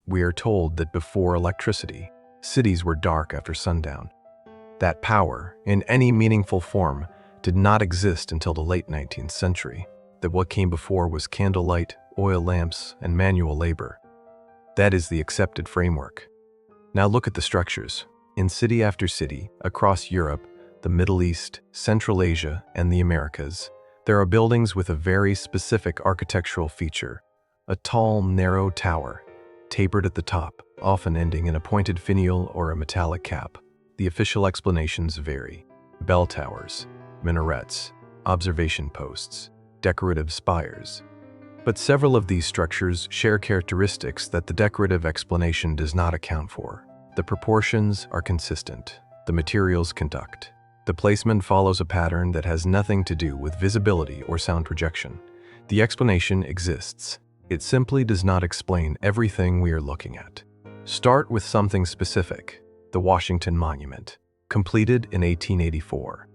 We are told that before electricity, cities were dark after sundown. That power, in any meaningful form, did not exist until the late 19th century, that what came before was candlelight, oil lamps, and manual labor. That is the accepted framework. Now look at the structures. In city after city, across Europe, the Middle East, Central Asia, and the Americas, there are buildings with a very specific architectural feature: a tall, narrow tower, tapered at the top, often ending in a pointed finial or a metallic cap. The official explanations vary: bell towers, minarets, observation posts, decorative spires. But several of these structures share characteristics that the decorative explanation does not account for. The proportions are consistent. The materials conduct. The placement follows a pattern that has nothing to do with visibility or sound projection. The explanation exists. It simply does not explain everything we are looking at. Start with something specific: the Washington Monument, completed in 1884.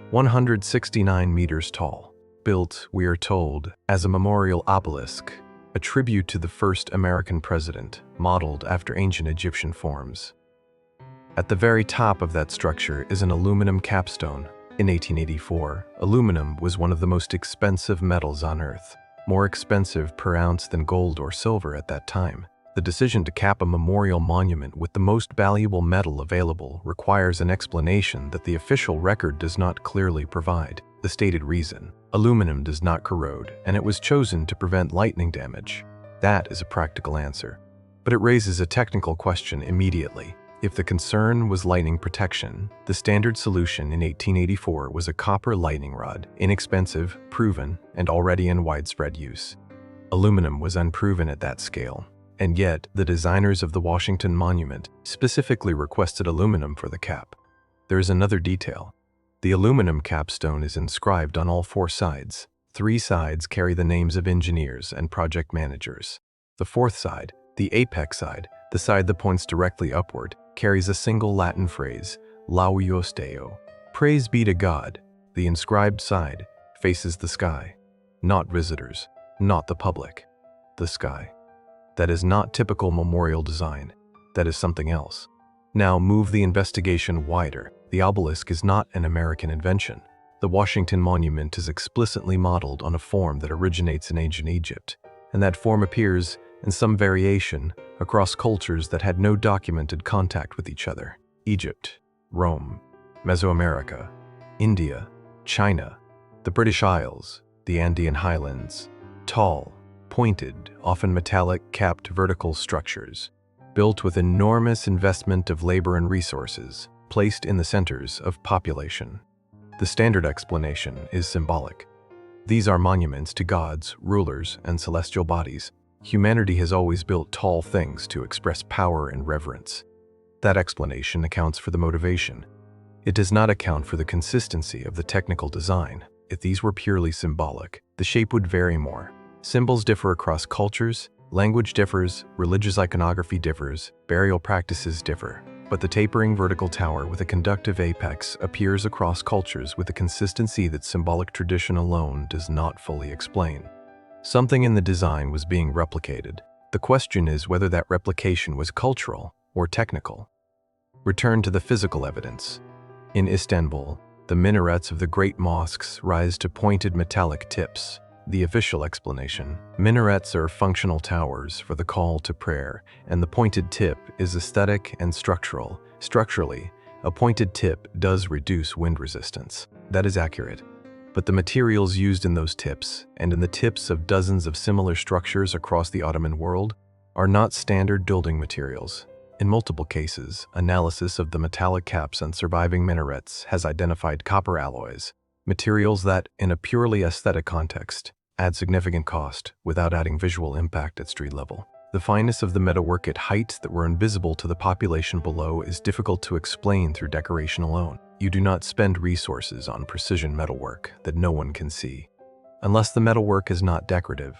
169 meters tall, built, we are told, as a memorial obelisk, a tribute to the first American president, modeled after ancient Egyptian forms. At the very top of that structure is an aluminum capstone. In 1884, aluminum was one of the most expensive metals on Earth, more expensive per ounce than gold or silver at that time. The decision to cap a memorial monument with the most valuable metal available requires an explanation that the official record does not clearly provide. The stated reason: aluminum does not corrode, and it was chosen to prevent lightning damage. That is a practical answer. But it raises a technical question immediately. If the concern was lightning protection, the standard solution in 1884 was a copper lightning rod, inexpensive, proven, and already in widespread use. Aluminum was unproven at that scale, and yet the designers of the Washington Monument specifically requested aluminum for the cap. There is another detail. The aluminum capstone is inscribed on all four sides. 3 sides carry the names of engineers and project managers. The fourth side, the apex side, the side that points directly upward, carries a single Latin phrase, Lauios Deo, praise be to God. The inscribed side faces the sky, not visitors, not the public, the sky. That is not typical memorial design. That is something else. Now move the investigation wider. The obelisk is not an American invention. The Washington Monument is explicitly modeled on a form that originates in ancient Egypt, and that form appears in some variation across cultures that had no documented contact with each other: Egypt, Rome, Mesoamerica, India, China, the British Isles, the Andean highlands. Tall, pointed, often metallic, capped vertical structures, built with enormous investment of labor and resources, placed in the centers of population. The standard explanation is symbolic. These are monuments to gods, rulers, and celestial bodies. Humanity has always built tall things to express power and reverence. That explanation accounts for the motivation. It does not account for the consistency of the technical design. If these were purely symbolic, the shape would vary more. Symbols differ across cultures, language differs, religious iconography differs, burial practices differ. But the tapering vertical tower with a conductive apex appears across cultures with a consistency that symbolic tradition alone does not fully explain. Something in the design was being replicated. The question is whether that replication was cultural or technical. Return to the physical evidence. In Istanbul, the minarets of the great mosques rise to pointed metallic tips. The official explanation: minarets are functional towers for the call to prayer, and the pointed tip is aesthetic and structural. Structurally, a pointed tip does reduce wind resistance. That is accurate. But the materials used in those tips, and in the tips of dozens of similar structures across the Ottoman world, are not standard building materials. In multiple cases, analysis of the metallic caps and surviving minarets has identified copper alloys, materials that, in a purely aesthetic context, add significant cost without adding visual impact at street level. The fineness of the metalwork at heights that were invisible to the population below is difficult to explain through decoration alone. You do not spend resources on precision metalwork that no one can see, unless the metalwork is not decorative.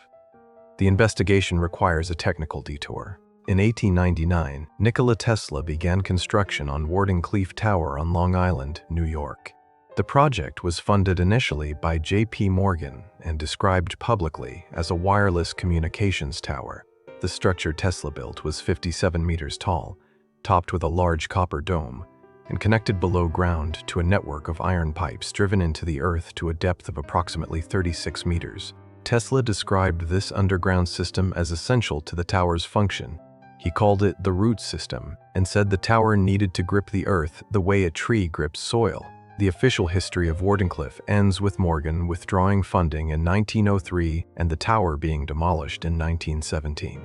The investigation requires a technical detour. In 1899, Nikola Tesla began construction on Wardenclyffe Tower on Long Island, New York. The project was funded initially by J.P. Morgan and described publicly as a wireless communications tower. The structure Tesla built was 57 meters tall, topped with a large copper dome, and connected below ground to a network of iron pipes driven into the earth to a depth of approximately 36 meters. Tesla described this underground system as essential to the tower's function. He called it the root system and said the tower needed to grip the earth the way a tree grips soil. The official history of Wardenclyffe ends with Morgan withdrawing funding in 1903 and the tower being demolished in 1917.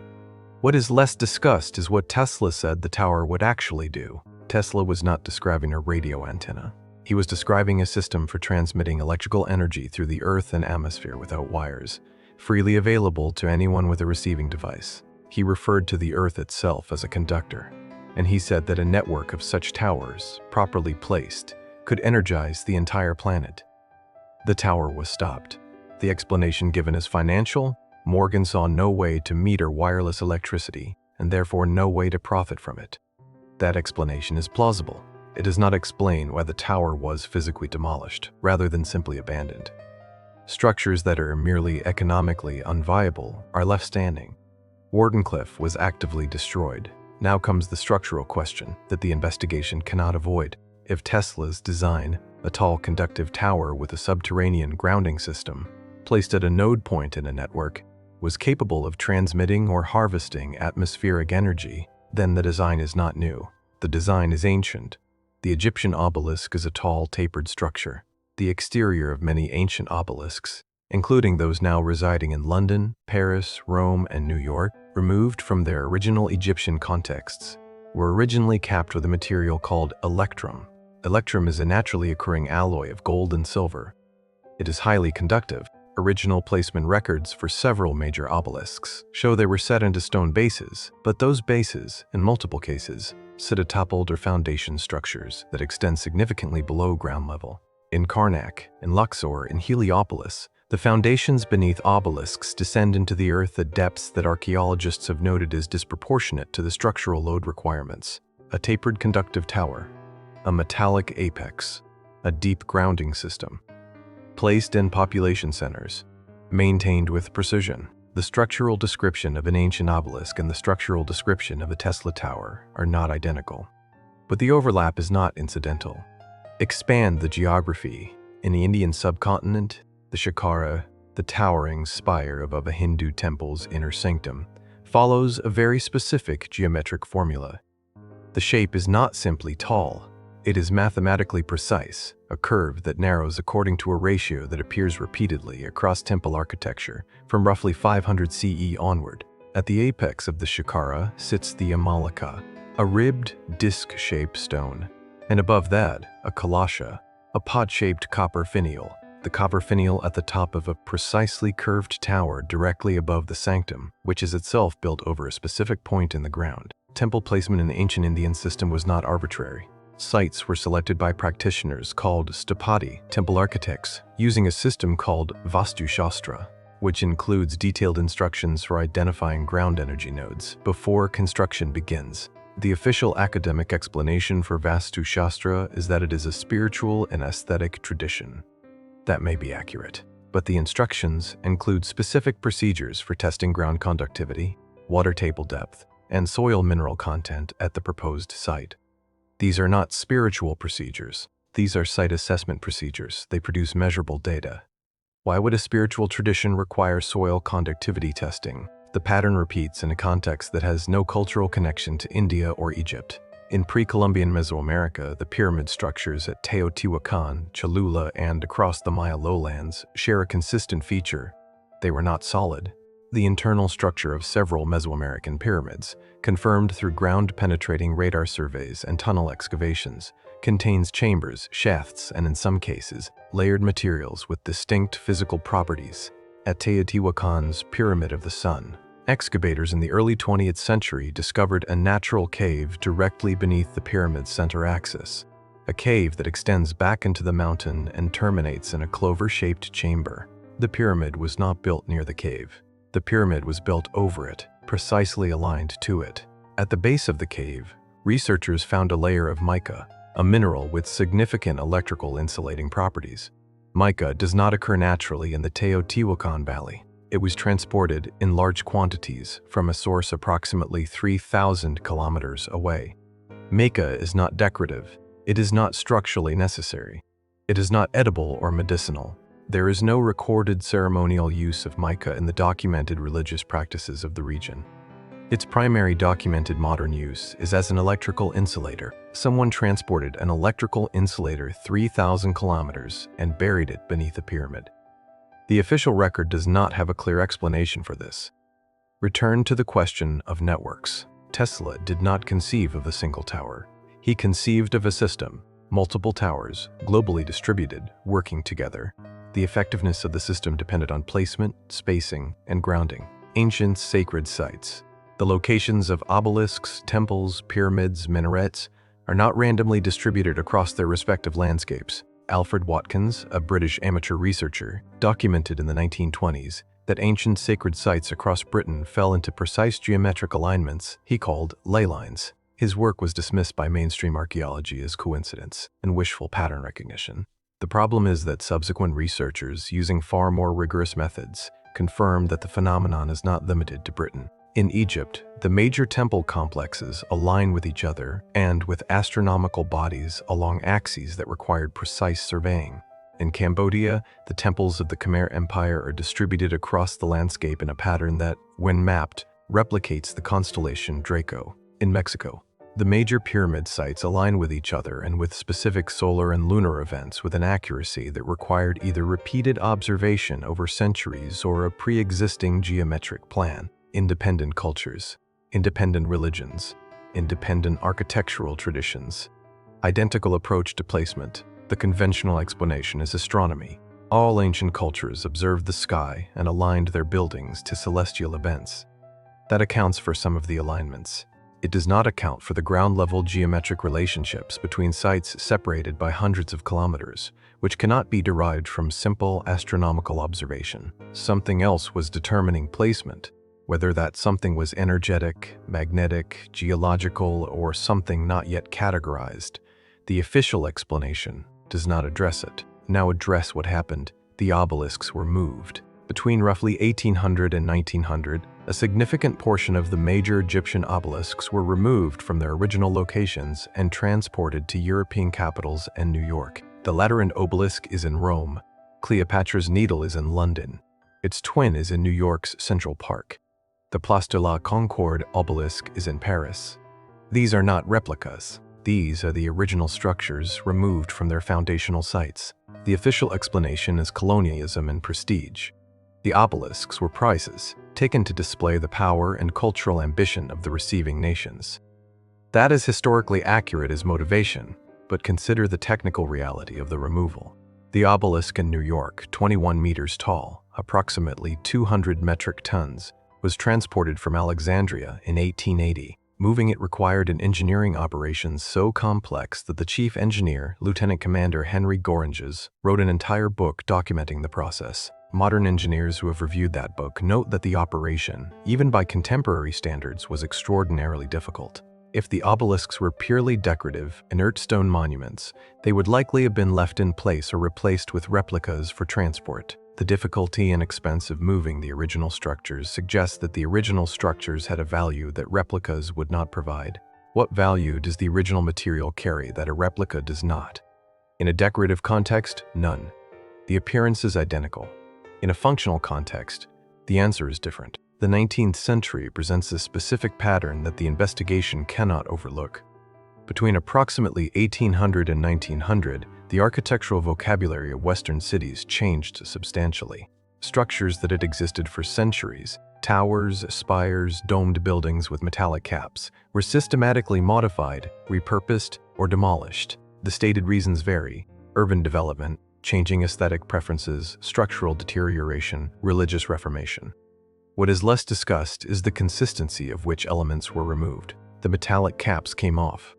What is less discussed is what Tesla said the tower would actually do. Tesla was not describing a radio antenna. He was describing a system for transmitting electrical energy through the earth and atmosphere without wires, freely available to anyone with a receiving device. He referred to the earth itself as a conductor, and he said that a network of such towers, properly placed, could energize the entire planet. The tower was stopped. The explanation given is financial. Morgan saw no way to meter wireless electricity, and therefore no way to profit from it. That explanation is plausible. It does not explain why the tower was physically demolished, rather than simply abandoned. Structures that are merely economically unviable are left standing. Wardenclyffe was actively destroyed. Now comes the structural question that the investigation cannot avoid. If Tesla's design, a tall conductive tower with a subterranean grounding system, placed at a node point in a network, was capable of transmitting or harvesting atmospheric energy, then the design is not new. The design is ancient. The Egyptian obelisk is a tall, tapered structure. The exterior of many ancient obelisks, including those now residing in London, Paris, Rome, and New York, removed from their original Egyptian contexts, were originally capped with a material called electrum. Electrum is a naturally occurring alloy of gold and silver. It is highly conductive. Original placement records for several major obelisks show they were set into stone bases, but those bases, in multiple cases, sit atop older foundation structures that extend significantly below ground level. In Karnak, in Luxor, in Heliopolis, the foundations beneath obelisks descend into the earth at depths that archaeologists have noted as disproportionate to the structural load requirements. A tapered conductive tower, a metallic apex, a deep grounding system, placed in population centers, maintained with precision. The structural description of an ancient obelisk and the structural description of a Tesla tower are not identical. But the overlap is not incidental. Expand the geography. In the Indian subcontinent, the Shikhara, the towering spire above a Hindu temple's inner sanctum, follows a very specific geometric formula. The shape is not simply tall. It is mathematically precise, a curve that narrows according to a ratio that appears repeatedly across temple architecture from roughly 500 CE onward. At the apex of the Shikhara sits the Amalaka, a ribbed, disc-shaped stone, and above that, a kalasha, a pot-shaped copper finial. The copper finial at the top of a precisely curved tower directly above the sanctum, which is itself built over a specific point in the ground. Temple placement in the ancient Indian system was not arbitrary. Sites were selected by practitioners called stapati, temple architects, using a system called Vastu Shastra, which includes detailed instructions for identifying ground energy nodes before construction begins. The official academic explanation for Vastu Shastra is that it is a spiritual and aesthetic tradition. That may be accurate, but the instructions include specific procedures for testing ground conductivity, water table depth, and soil mineral content at the proposed site. These are not spiritual procedures. These are site assessment procedures. They produce measurable data. Why would a spiritual tradition require soil conductivity testing? The pattern repeats in a context that has no cultural connection to India or Egypt. In pre-Columbian Mesoamerica, the pyramid structures at Teotihuacan, Cholula, and across the Maya lowlands share a consistent feature. They were not solid. The internal structure of several Mesoamerican pyramids, confirmed through ground-penetrating radar surveys and tunnel excavations, contains chambers, shafts, and in some cases, layered materials with distinct physical properties. At Teotihuacan's Pyramid of the Sun, excavators in the early 20th century discovered a natural cave directly beneath the pyramid's center axis, a cave that extends back into the mountain and terminates in a clover-shaped chamber. The pyramid was not built near the cave. The pyramid was built over it, precisely aligned to it. At the base of the cave, researchers found a layer of mica, a mineral with significant electrical insulating properties. Mica does not occur naturally in the Teotihuacan Valley. It was transported in large quantities from a source approximately 3,000 kilometers away. Mica is not decorative. It is not structurally necessary. It is not edible or medicinal. There is no recorded ceremonial use of mica in the documented religious practices of the region. Its primary documented modern use is as an electrical insulator. Someone transported an electrical insulator 3,000 kilometers and buried it beneath a pyramid. The official record does not have a clear explanation for this. Return to the question of networks. Tesla did not conceive of a single tower. He conceived of a system, multiple towers, globally distributed, working together. The effectiveness of the system depended on placement, spacing, and grounding. Ancient sacred sites. The locations of obelisks, temples, pyramids, minarets are not randomly distributed across their respective landscapes. Alfred Watkins, a British amateur researcher, documented in the 1920s that ancient sacred sites across Britain fell into precise geometric alignments he called ley lines. His work was dismissed by mainstream archaeology as coincidence and wishful pattern recognition. The problem is that subsequent researchers, using far more rigorous methods, confirmed that the phenomenon is not limited to Britain. In Egypt, the major temple complexes align with each other and with astronomical bodies along axes that required precise surveying. In Cambodia, the temples of the Khmer Empire are distributed across the landscape in a pattern that, when mapped, replicates the constellation Draco. In Mexico, the major pyramid sites align with each other and with specific solar and lunar events with an accuracy that required either repeated observation over centuries or a pre-existing geometric plan. Independent cultures, independent religions, independent architectural traditions. Identical approach to placement. The conventional explanation is astronomy. All ancient cultures observed the sky and aligned their buildings to celestial events. That accounts for some of the alignments. It does not account for the ground-level geometric relationships between sites separated by hundreds of kilometers, which cannot be derived from simple astronomical observation. Something else was determining placement, whether that something was energetic, magnetic, geological, or something not yet categorized. The official explanation does not address it. Now address what happened. The obelisks were moved. Between roughly 1800 and 1900, a significant portion of the major Egyptian obelisks were removed from their original locations and transported to European capitals and New York. The Lateran obelisk is in Rome. Cleopatra's Needle is in London. Its twin is in New York's Central Park. The Place de la Concorde obelisk is in Paris. These are not replicas. These are the original structures removed from their foundational sites. The official explanation is colonialism and prestige. The obelisks were prizes, taken to display the power and cultural ambition of the receiving nations. That is historically accurate as motivation, but consider the technical reality of the removal. The obelisk in New York, 21 meters tall, approximately 200 metric tons, was transported from Alexandria in 1880. Moving it required an engineering operation so complex that the chief engineer, Lieutenant Commander Henry Goranges, wrote an entire book documenting the process. Modern engineers who have reviewed that book note that the operation, even by contemporary standards, was extraordinarily difficult. If the obelisks were purely decorative, inert stone monuments, they would likely have been left in place or replaced with replicas for transport. The difficulty and expense of moving the original structures suggests that the original structures had a value that replicas would not provide. What value does the original material carry that a replica does not? In a decorative context, none. The appearance is identical. In a functional context, the answer is different. The 19th century presents a specific pattern that the investigation cannot overlook. Between approximately 1800 and 1900, the architectural vocabulary of Western cities changed substantially. Structures that had existed for centuries, towers, spires, domed buildings with metallic caps, were systematically modified, repurposed, or demolished. The stated reasons vary: urban development, changing aesthetic preferences, structural deterioration, religious reformation. What is less discussed is the consistency of which elements were removed. The metallic caps came off.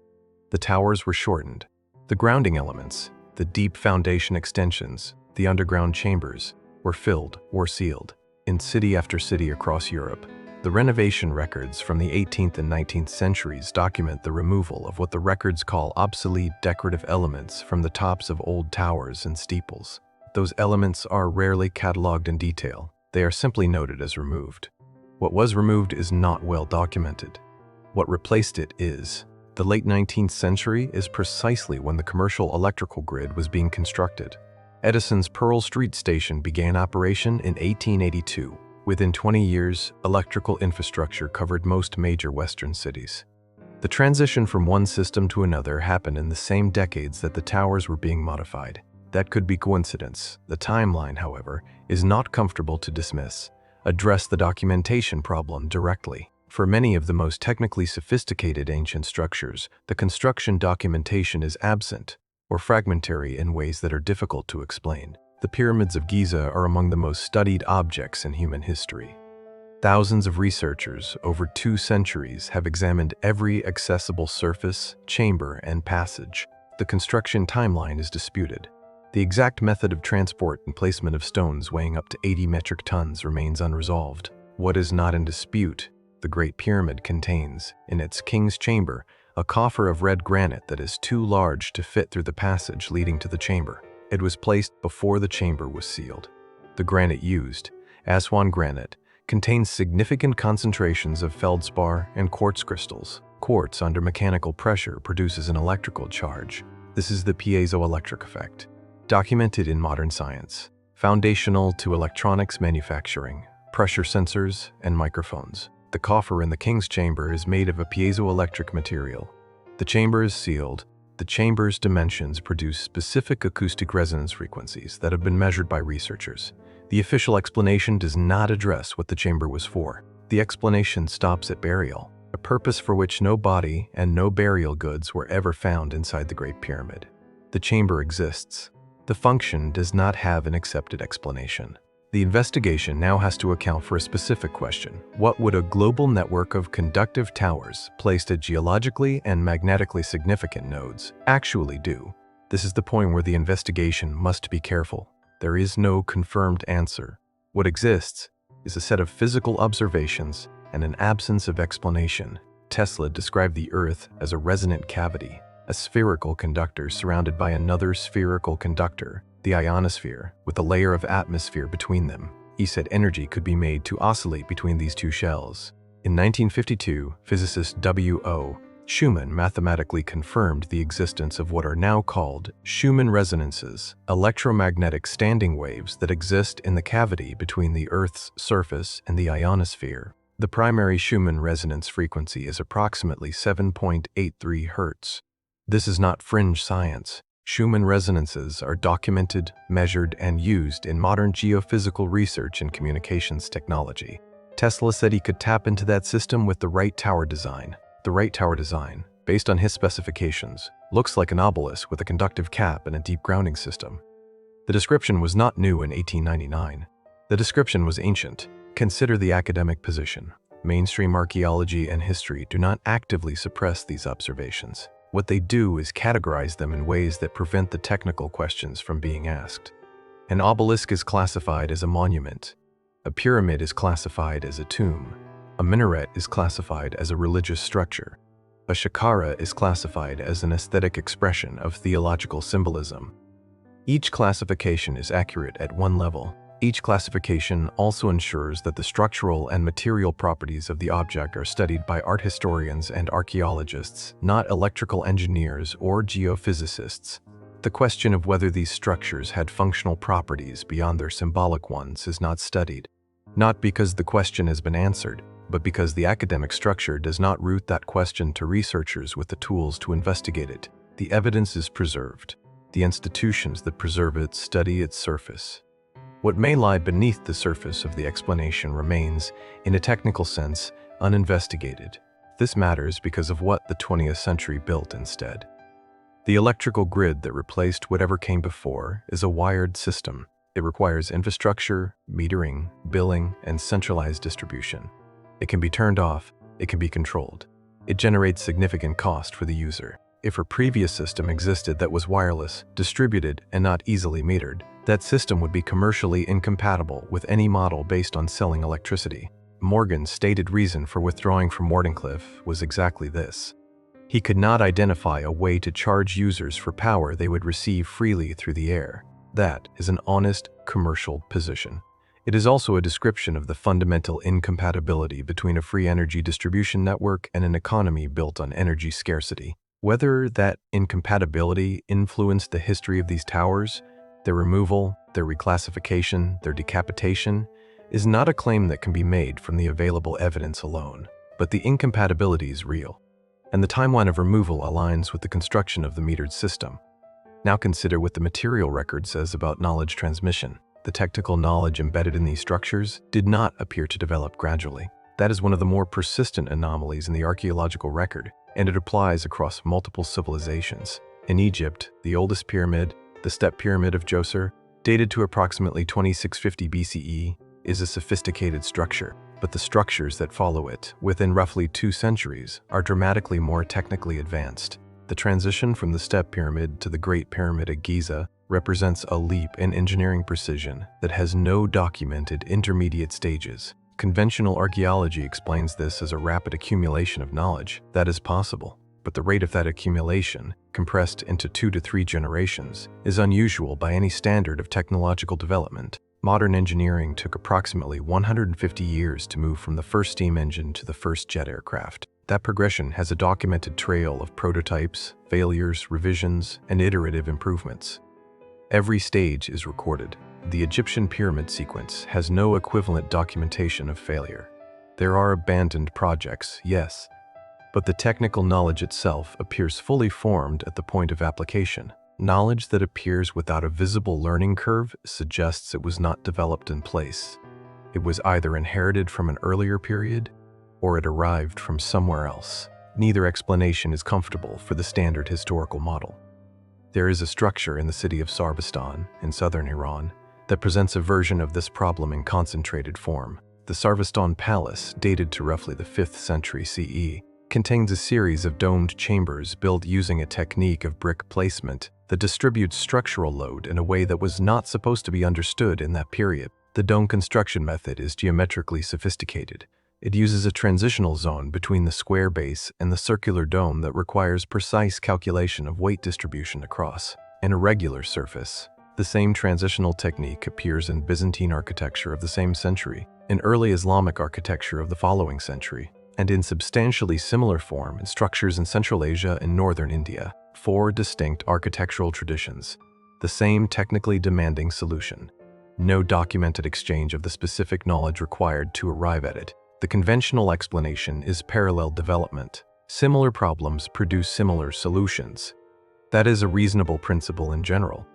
The towers were shortened. The grounding elements, the deep foundation extensions, the underground chambers, were filled or sealed. In city after city across Europe, the renovation records from the 18th and 19th centuries document the removal of what the records call obsolete decorative elements from the tops of old towers and steeples. Those elements are rarely catalogued in detail. They are simply noted as removed. What was removed is not well documented. What replaced it is. The late 19th century is precisely when the commercial electrical grid was being constructed. Edison's Pearl Street station began operation in 1882. Within 20 years, electrical infrastructure covered most major Western cities. The transition from one system to another happened in the same decades that the towers were being modified. That could be coincidence. The timeline, however, is not comfortable to dismiss. Address the documentation problem directly. For many of the most technically sophisticated ancient structures, the construction documentation is absent or fragmentary in ways that are difficult to explain. The pyramids of Giza are among the most studied objects in human history. Thousands of researchers over 2 centuries have examined every accessible surface, chamber, and passage. The construction timeline is disputed. The exact method of transport and placement of stones weighing up to 80 metric tons remains unresolved. What is not in dispute, the Great Pyramid contains, in its king's chamber, a coffer of red granite that is too large to fit through the passage leading to the chamber. It was placed before the chamber was sealed. The granite used, Aswan granite, contains significant concentrations of feldspar and quartz crystals. Quartz under mechanical pressure produces an electrical charge. This is the piezoelectric effect, documented in modern science, foundational to electronics manufacturing, pressure sensors, and microphones. The coffer in the king's chamber is made of a piezoelectric material. The chamber is sealed. The chamber's dimensions produce specific acoustic resonance frequencies that have been measured by researchers. The official explanation does not address what the chamber was for. The explanation stops at burial, a purpose for which no body and no burial goods were ever found inside the Great Pyramid. The chamber exists. The function does not have an accepted explanation. The investigation now has to account for a specific question. What would a global network of conductive towers placed at geologically and magnetically significant nodes actually do? This is the point where the investigation must be careful. There is no confirmed answer. What exists is a set of physical observations and an absence of explanation. Tesla described the Earth as a resonant cavity, a spherical conductor surrounded by another spherical conductor, the ionosphere, with a layer of atmosphere between them. He said energy could be made to oscillate between these two shells. In 1952, physicist W.O. Schumann mathematically confirmed the existence of what are now called Schumann resonances, electromagnetic standing waves that exist in the cavity between the Earth's surface and the ionosphere. The primary Schumann resonance frequency is approximately 7.83 Hz. This is not fringe science. Schumann resonances are documented, measured, and used in modern geophysical research and communications technology. Tesla said he could tap into that system with the right tower design. The right tower design, based on his specifications, looks like an obelisk with a conductive cap and a deep grounding system. The description was not new in 1899. The description was ancient. Consider the academic position. Mainstream archaeology and history do not actively suppress these observations. What they do is categorize them in ways that prevent the technical questions from being asked. An obelisk is classified as a monument. A pyramid is classified as a tomb. A minaret is classified as a religious structure. A shakara is classified as an aesthetic expression of theological symbolism. Each classification is accurate at one level. Each classification also ensures that the structural and material properties of the object are studied by art historians and archaeologists, not electrical engineers or geophysicists. The question of whether these structures had functional properties beyond their symbolic ones is not studied, not because the question has been answered, but because the academic structure does not route that question to researchers with the tools to investigate it. The evidence is preserved. The institutions that preserve it study its surface. What may lie beneath the surface of the explanation remains, in a technical sense, uninvestigated. This matters because of what the 20th century built instead. The electrical grid that replaced whatever came before is a wired system. It requires infrastructure, metering, billing, and centralized distribution. It can be turned off, it can be controlled. It generates significant cost for the user. If a previous system existed that was wireless, distributed, and not easily metered, that system would be commercially incompatible with any model based on selling electricity. Morgan's stated reason for withdrawing from Wardenclyffe was exactly this. He could not identify a way to charge users for power they would receive freely through the air. That is an honest commercial position. It is also a description of the fundamental incompatibility between a free energy distribution network and an economy built on energy scarcity. Whether that incompatibility influenced the history of these towers, their removal, their reclassification, their decapitation, is not a claim that can be made from the available evidence alone. But the incompatibility is real, and the timeline of removal aligns with the construction of the metered system. Now consider what the material record says about knowledge transmission. The technical knowledge embedded in these structures did not appear to develop gradually. That is one of the more persistent anomalies in the archaeological record, and it applies across multiple civilizations. In Egypt, the oldest pyramid, the Step Pyramid of Djoser, dated to approximately 2650 BCE, is a sophisticated structure, but the structures that follow it, within roughly 2 centuries, are dramatically more technically advanced. The transition from the Step Pyramid to the Great Pyramid at Giza represents a leap in engineering precision that has no documented intermediate stages. Conventional archaeology explains this as a rapid accumulation of knowledge. That is possible, but the rate of that accumulation, compressed into 2 to 3 generations, is unusual by any standard of technological development. Modern engineering took approximately 150 years to move from the first steam engine to the first jet aircraft. That progression has a documented trail of prototypes, failures, revisions, and iterative improvements. Every stage is recorded. The Egyptian pyramid sequence has no equivalent documentation of failure. There are abandoned projects, yes, but the technical knowledge itself appears fully formed at the point of application. Knowledge that appears without a visible learning curve suggests it was not developed in place. It was either inherited from an earlier period, or it arrived from somewhere else. Neither explanation is comfortable for the standard historical model. There is a structure in the city of Sarbistan, in southern Iran, that presents a version of this problem in concentrated form. The Sarbistan Palace, dated to roughly the 5th century CE, contains a series of domed chambers built using a technique of brick placement that distributes structural load in a way that was not supposed to be understood in that period. The dome construction method is geometrically sophisticated. It uses a transitional zone between the square base and the circular dome that requires precise calculation of weight distribution across an irregular surface. The same transitional technique appears in Byzantine architecture of the same century, in early Islamic architecture of the following century, and in substantially similar form in structures in Central Asia and northern India. 4 distinct architectural traditions, the same technically demanding solution. No documented exchange of the specific knowledge required to arrive at it. The conventional explanation is parallel development. Similar problems produce similar solutions. That is a reasonable principle in general.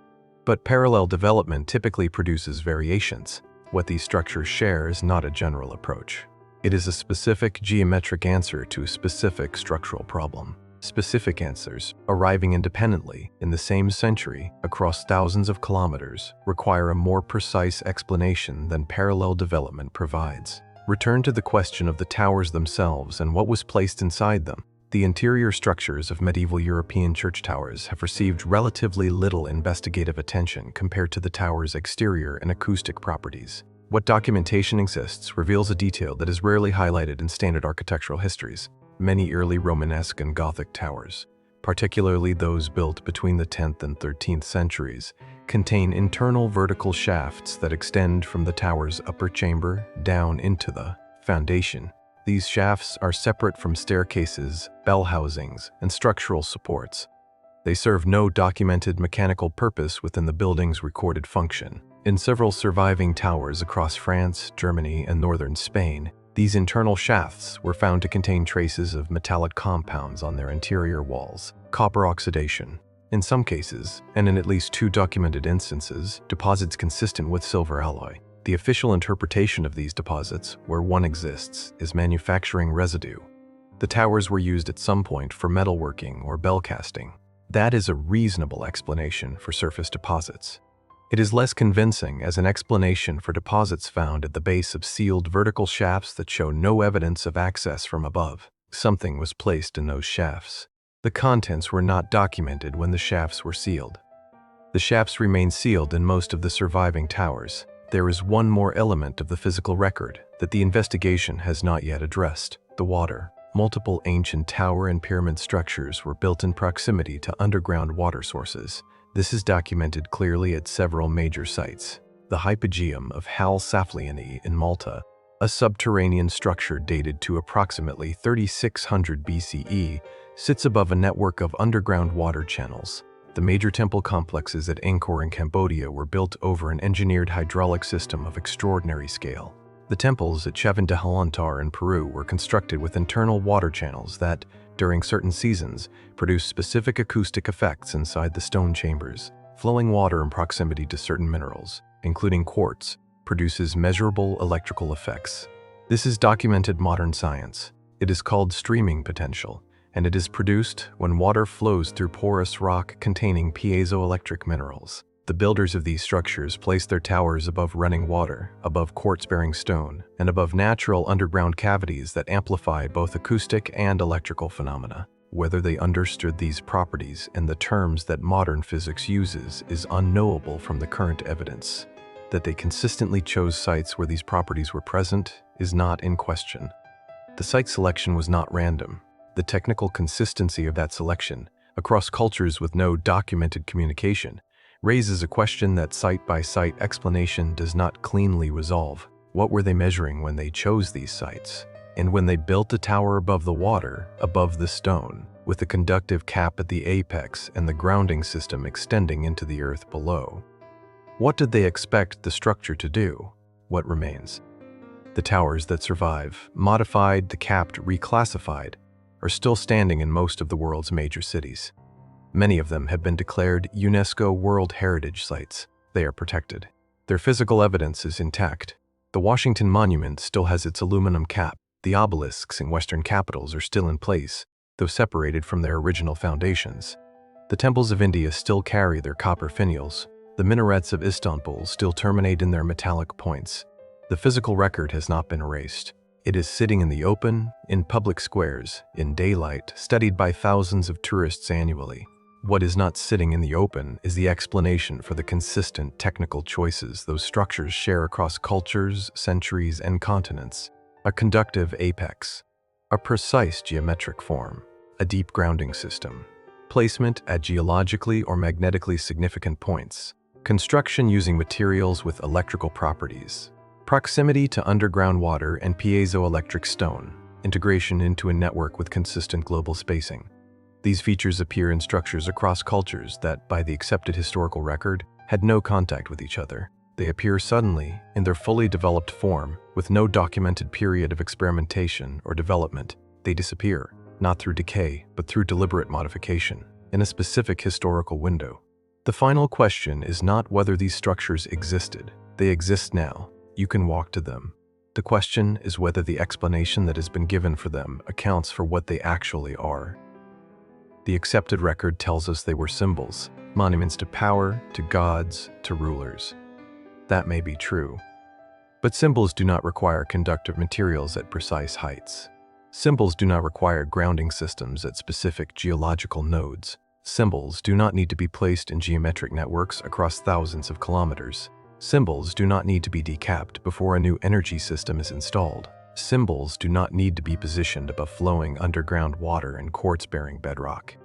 But parallel development typically produces variations. What these structures share is not a general approach. It is a specific geometric answer to a specific structural problem. Specific answers, arriving independently in the same century across thousands of kilometers, require a more precise explanation than parallel development provides. Return to the question of the towers themselves and what was placed inside them. The interior structures of medieval European church towers have received relatively little investigative attention compared to the tower's exterior and acoustic properties. What documentation exists reveals a detail that is rarely highlighted in standard architectural histories. Many early Romanesque and Gothic towers, particularly those built between the 10th and 13th centuries, contain internal vertical shafts that extend from the tower's upper chamber down into the foundation. These shafts are separate from staircases, bell housings, and structural supports. They serve no documented mechanical purpose within the building's recorded function. In several surviving towers across France, Germany, and northern Spain, these internal shafts were found to contain traces of metallic compounds on their interior walls, copper oxidation. In some cases, and in at least 2 documented instances, deposits consistent with silver alloy. The official interpretation of these deposits, where one exists, is manufacturing residue. The towers were used at some point for metalworking or bell casting. That is a reasonable explanation for surface deposits. It is less convincing as an explanation for deposits found at the base of sealed vertical shafts that show no evidence of access from above. Something was placed in those shafts. The contents were not documented when the shafts were sealed. The shafts remain sealed in most of the surviving towers. There is one more element of the physical record that the investigation has not yet addressed: the water. Multiple ancient tower and pyramid structures were built in proximity to underground water sources. This is documented clearly at several major sites. the hypogeum of Hal Saflieni in Malta, a subterranean structure dated to approximately 3600 BCE, sits above a network of underground water channels. The major temple complexes at Angkor in Cambodia were built over an engineered hydraulic system of extraordinary scale. The temples at Chevan de Huántar in Peru were constructed with internal water channels that, during certain seasons, produce specific acoustic effects inside the stone chambers. Flowing water in proximity to certain minerals, including quartz, produces measurable electrical effects. This is documented modern science. It is called streaming potential, and it is produced when water flows through porous rock containing piezoelectric minerals. The builders of these structures placed their towers above running water, above quartz-bearing stone, and above natural underground cavities that amplify both acoustic and electrical phenomena. Whether they understood these properties in the terms that modern physics uses is unknowable from the current evidence. That they consistently chose sites where these properties were present is not in question. The site selection was not random. The technical consistency of that selection, across cultures with no documented communication, raises a question that site-by-site explanation does not cleanly resolve. What were they measuring when they chose these sites? And when they built a tower above the water, above the stone, with a conductive cap at the apex and the grounding system extending into the earth below? What did they expect the structure to do? What remains? The towers that survive, modified, decapped, reclassified, are still standing in most of the world's major cities. Many of them have been declared UNESCO World Heritage Sites. They are protected. Their physical evidence is intact. The Washington Monument still has its aluminum cap. The obelisks in Western capitals are still in place, though separated from their original foundations. The temples of India still carry their copper finials. The minarets of Istanbul still terminate in their metallic points. The physical record has not been erased. It is sitting in the open, in public squares, in daylight, studied by thousands of tourists annually. What is not sitting in the open is the explanation for the consistent technical choices those structures share across cultures, centuries, and continents. A conductive apex, a precise geometric form, a deep grounding system, placement at geologically or magnetically significant points, construction using materials with electrical properties, proximity to underground water and piezoelectric stone, integration into a network with consistent global spacing. These features appear in structures across cultures that, by the accepted historical record, had no contact with each other. They appear suddenly, in their fully developed form, with no documented period of experimentation or development. They disappear, not through decay, but through deliberate modification, in a specific historical window. The final question is not whether these structures existed. They exist now. You can walk to them. The question is whether the explanation that has been given for them accounts for what they actually are. The accepted record tells us they were symbols, monuments to power, to gods, to rulers. That may be true. But symbols do not require conductive materials at precise heights. Symbols do not require grounding systems at specific geological nodes. Symbols do not need to be placed in geometric networks across thousands of kilometers. Symbols do not need to be decapped before a new energy system is installed. Symbols do not need to be positioned above flowing underground water and quartz-bearing bedrock.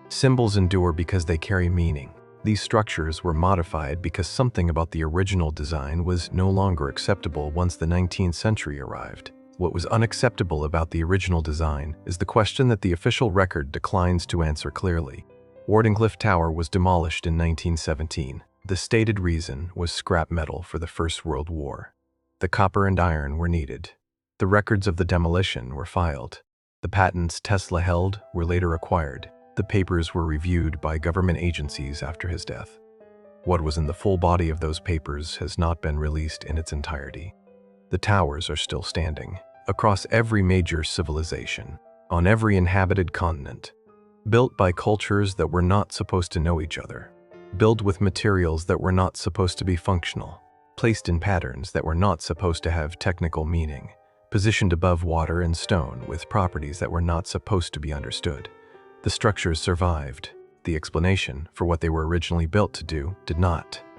Symbols endure because they carry meaning. These structures were modified because something about the original design was no longer acceptable once the 19th century arrived. What was unacceptable about the original design is the question that the official record declines to answer clearly. Wardenclyffe Tower was demolished in 1917. The stated reason was scrap metal for the First World War. The copper and iron were needed. The records of the demolition were filed. The patents Tesla held were later acquired. The papers were reviewed by government agencies after his death. What was in the full body of those papers has not been released in its entirety. The towers are still standing, across every major civilization, on every inhabited continent, built by cultures that were not supposed to know each other, built with materials that were not supposed to be functional, placed in patterns that were not supposed to have technical meaning, positioned above water and stone with properties that were not supposed to be understood. The structures survived. The explanation for what they were originally built to do did not.